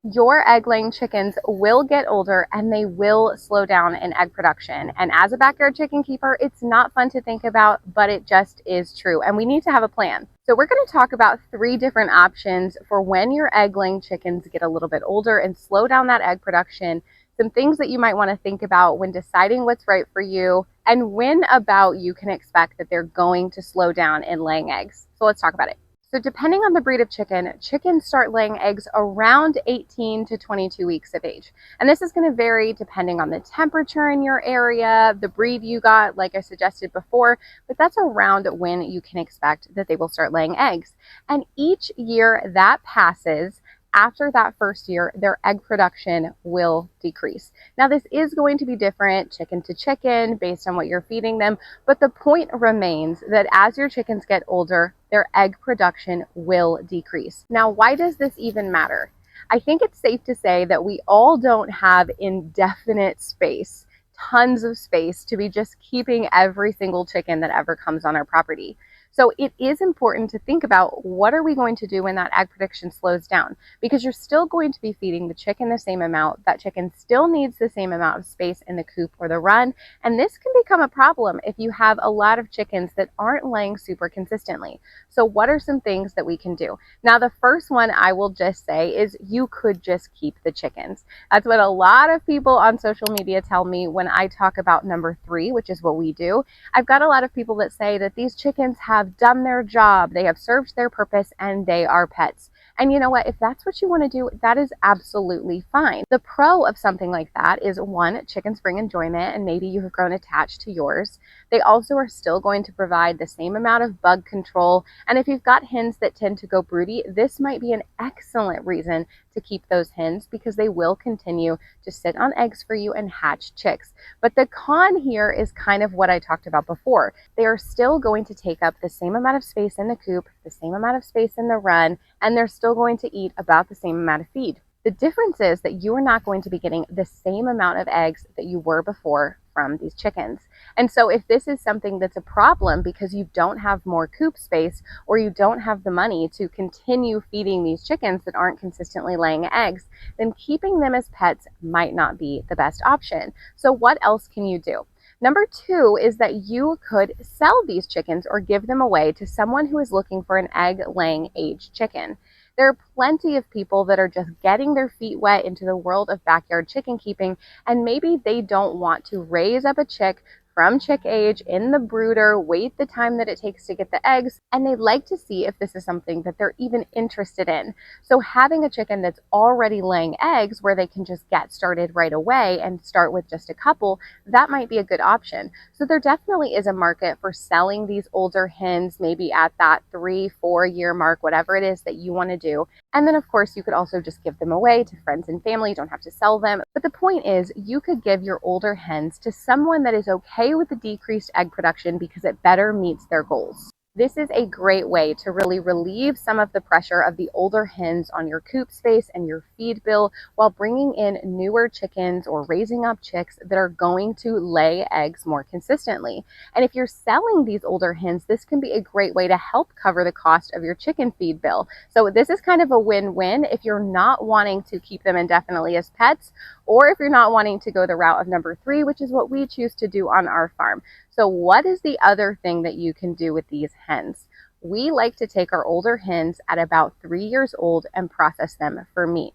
Your egg-laying chickens will get older and they will slow down in egg production. And as a backyard chicken keeper, it's not fun to think about, but it just is true. And we need to have a plan. So we're going to talk about 3 different options for when your egg-laying chickens get a little bit older and slow down that egg production. Some things that you might want to think about when deciding what's right for you and when about you can expect that they're going to slow down in laying eggs. So let's talk about it. So depending on the breed of chicken, chickens start laying eggs around 18 to 22 weeks of age. And this is going to vary depending on the temperature in your area, the breed you got, like I suggested before, but that's around when you can expect that they will start laying eggs. And each year that passes, after that first year, their egg production will decrease. Now, this is going to be different chicken to chicken based on what you're feeding them, but the point remains that as your chickens get older, their egg production will decrease. Now, why does this even matter? I think it's safe to say that we all don't have indefinite space, tons of space to be just keeping every single chicken that ever comes on our property. So it is important to think about what are we going to do when that egg production slows down, because you're still going to be feeding the chicken the same amount. That chicken still needs the same amount of space in the coop or the run. And this can become a problem if you have a lot of chickens that aren't laying super consistently. So what are some things that we can do? Now, the first one I will just say is you could just keep the chickens. That's what a lot of people on social media tell me when I talk about number 3, which is what we do. I've got a lot of people that say that these chickens have done their job, they have served their purpose, and they are pets. And you know what? If that's what you want to do, that is absolutely fine. The pro of something like that is, 1, chickens bring enjoyment, and maybe you have grown attached to yours. They also are still going to provide the same amount of bug control. And if you've got hens that tend to go broody, this might be an excellent reason to keep those hens, because they will continue to sit on eggs for you and hatch chicks. But the con here is kind of what I talked about before. They are still going to take up the same amount of space in the coop, the same amount of space in the run, and they're still going to eat about the same amount of feed. The difference is that you are not going to be getting the same amount of eggs that you were before from these chickens. And so if this is something that's a problem because you don't have more coop space, or you don't have the money to continue feeding these chickens that aren't consistently laying eggs, then keeping them as pets might not be the best option. So what else can you do? Number 2 is that you could sell these chickens or give them away to someone who is looking for an egg-laying age chicken. There are plenty of people that are just getting their feet wet into the world of backyard chicken keeping, and maybe they don't want to raise up a chick from chick age in the brooder, wait the time that it takes to get the eggs, and they'd like to see if this is something that they're even interested in. So having a chicken that's already laying eggs where they can just get started right away and start with just a couple, that might be a good option. So there definitely is a market for selling these older hens, maybe at that 3-4 year mark, whatever it is that you want to do. And then of course you could also just give them away to friends and family. You don't have to sell them. But the point is, you could give your older hens to someone that is okay with the decreased egg production because it better meets their goals. This is a great way to really relieve some of the pressure of the older hens on your coop space and your feed bill, while bringing in newer chickens or raising up chicks that are going to lay eggs more consistently. And if you're selling these older hens, this can be a great way to help cover the cost of your chicken feed bill. So this is kind of a win-win if you're not wanting to keep them indefinitely as pets, or if you're not wanting to go the route of number 3, which is what we choose to do on our farm. So what is the other thing that you can do with these hens? We like to take our older hens at about 3 years old and process them for meat.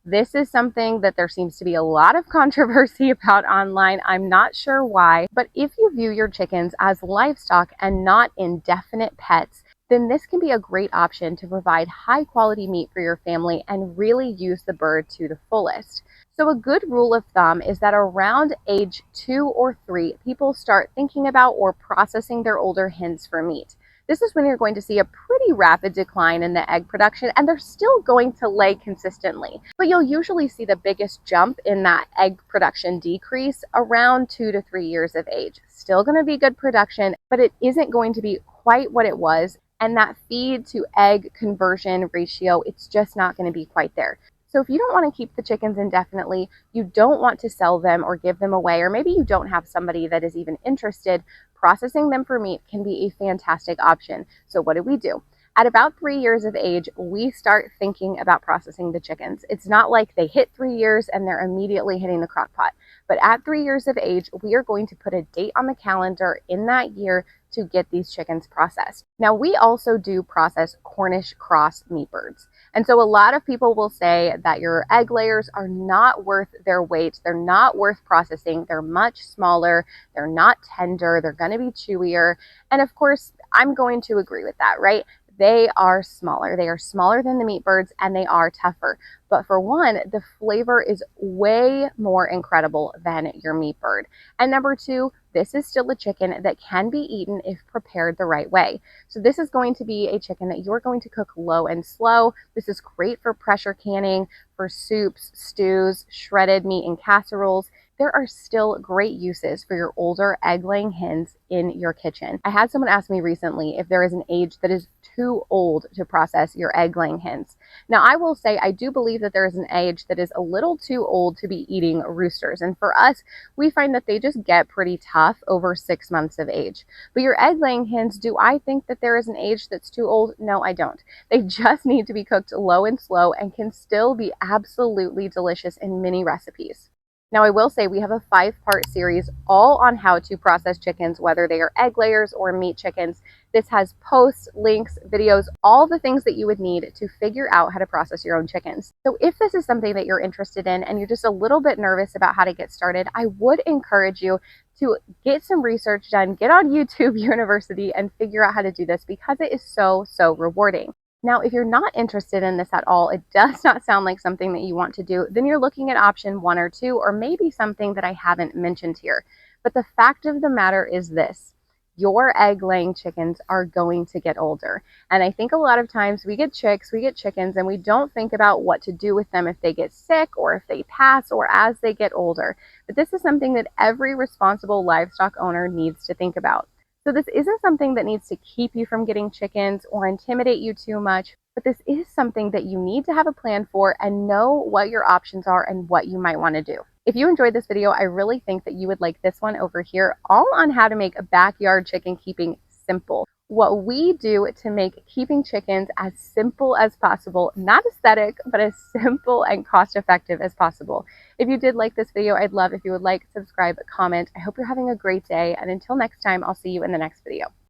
This is something that there seems to be a lot of controversy about online. I'm not sure why, but if you view your chickens as livestock and not indefinite pets, then this can be a great option to provide high quality meat for your family and really use the bird to the fullest. So a good rule of thumb is that around age 2 or 3, people start thinking about or processing their older hens for meat. This is when you're going to see a pretty rapid decline in the egg production, and they're still going to lay consistently. But you'll usually see the biggest jump in that egg production decrease around 2 to 3 years of age. Still going to be good production, but it isn't going to be quite what it was. And that feed to egg conversion ratio, it's just not going to be quite there. So if you don't want to keep the chickens indefinitely, you don't want to sell them or give them away, or maybe you don't have somebody that is even interested, processing them for meat can be a fantastic option. So what do? At about 3 years of age, we start thinking about processing the chickens. It's not like they hit 3 years and they're immediately hitting the crock pot. But at 3 years of age, we are going to put a date on the calendar in that year to get these chickens processed. Now, we also do process Cornish cross meat birds. And so a lot of people will say that your egg layers are not worth their weight. They're not worth processing. They're much smaller. They're not tender. They're going to be chewier. And of course, I'm going to agree with that, right? They are smaller. They are smaller than the meat birds and they are tougher. But for one, the flavor is way more incredible than your meat bird. And number two, this is still a chicken that can be eaten if prepared the right way. So this is going to be a chicken that you're going to cook low and slow. This is great for pressure canning, for soups, stews, shredded meat in casseroles. There are still great uses for your older egg-laying hens in your kitchen. I had someone ask me recently if there is an age that is too old to process your egg-laying hens. Now, I will say I do believe that there is an age that is a little too old to be eating roosters. And for us, we find that they just get pretty tough over 6 months of age. But your egg-laying hens, do I think that there is an age that's too old? No, I don't. They just need to be cooked low and slow and can still be absolutely delicious in many recipes. Now, I will say we have a 5-part series all on how to process chickens, whether they are egg layers or meat chickens. This has posts, links, videos, all the things that you would need to figure out how to process your own chickens. So if this is something that you're interested in and you're just a little bit nervous about how to get started, I would encourage you to get some research done, get on YouTube University and figure out how to do this because it is so rewarding. Now, if you're not interested in this at all, it does not sound like something that you want to do, then you're looking at option 1 or 2, or maybe something that I haven't mentioned here. But the fact of the matter is this: your egg-laying chickens are going to get older. And I think a lot of times we get chicks, we get chickens, and we don't think about what to do with them if they get sick or if they pass or as they get older. But this is something that every responsible livestock owner needs to think about. So this isn't something that needs to keep you from getting chickens or intimidate you too much, but this is something that you need to have a plan for and know what your options are and what you might want to do. If you enjoyed this video, I really think that you would like this one over here, all on how to make a backyard chicken keeping simple. What we do to make keeping chickens as simple as possible, not aesthetic, but as simple and cost effective as possible. If you did like this video, I'd love if you would like, subscribe, comment. I hope you're having a great day. And until next time, I'll see you in the next video.